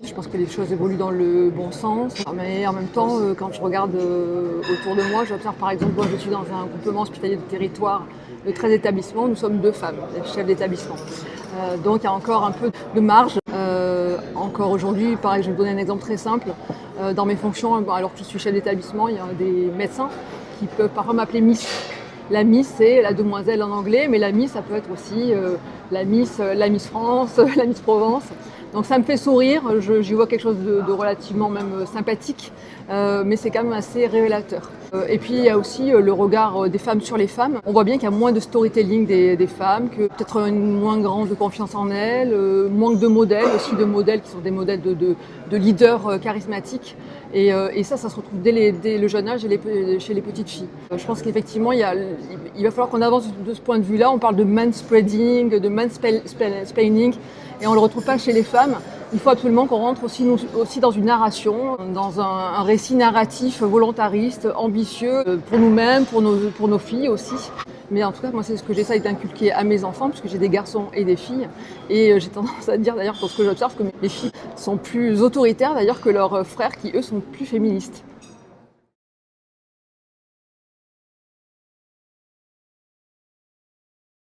Je pense que les choses évoluent dans le bon sens, mais en même temps, quand je regarde autour de moi, j'observe par exemple, moi je suis dans un groupement hospitalier de territoire de 13 établissements, nous sommes 2 femmes, chefs d'établissement. Donc il y a encore un peu de marge. Encore aujourd'hui, pareil, je vais vous donner un exemple très simple. Dans mes fonctions, alors que je suis chef d'établissement, il y a des médecins qui peuvent parfois m'appeler Miss. La Miss, c'est la demoiselle en anglais, mais la Miss, ça peut être aussi la Miss France, la Miss Provence. Donc ça me fait sourire, j'y vois quelque chose de relativement même sympathique, mais c'est quand même assez révélateur. Et puis il y a aussi le regard des femmes sur les femmes. On voit bien qu'il y a moins de storytelling des femmes, que peut-être une moins grande confiance en elles, manque de modèles, aussi de modèles qui sont des modèles de leaders charismatiques. Et ça se retrouve dès le jeune âge chez les petites filles. Je pense qu'effectivement, il va falloir qu'on avance de ce point de vue-là. On parle de manspreading, de mansplaining, et on ne le retrouve pas chez les femmes. Il faut absolument qu'on rentre aussi dans une narration, dans un récit narratif volontariste, ambitieux, pour nous-mêmes, pour nos filles aussi. Mais en tout cas, moi, c'est ce que j'essaye d'inculquer à mes enfants, puisque j'ai des garçons et des filles. Et j'ai tendance à dire d'ailleurs, pour ce que j'observe, que les filles sont plus autoritaires d'ailleurs que leurs frères, qui eux sont plus féministes.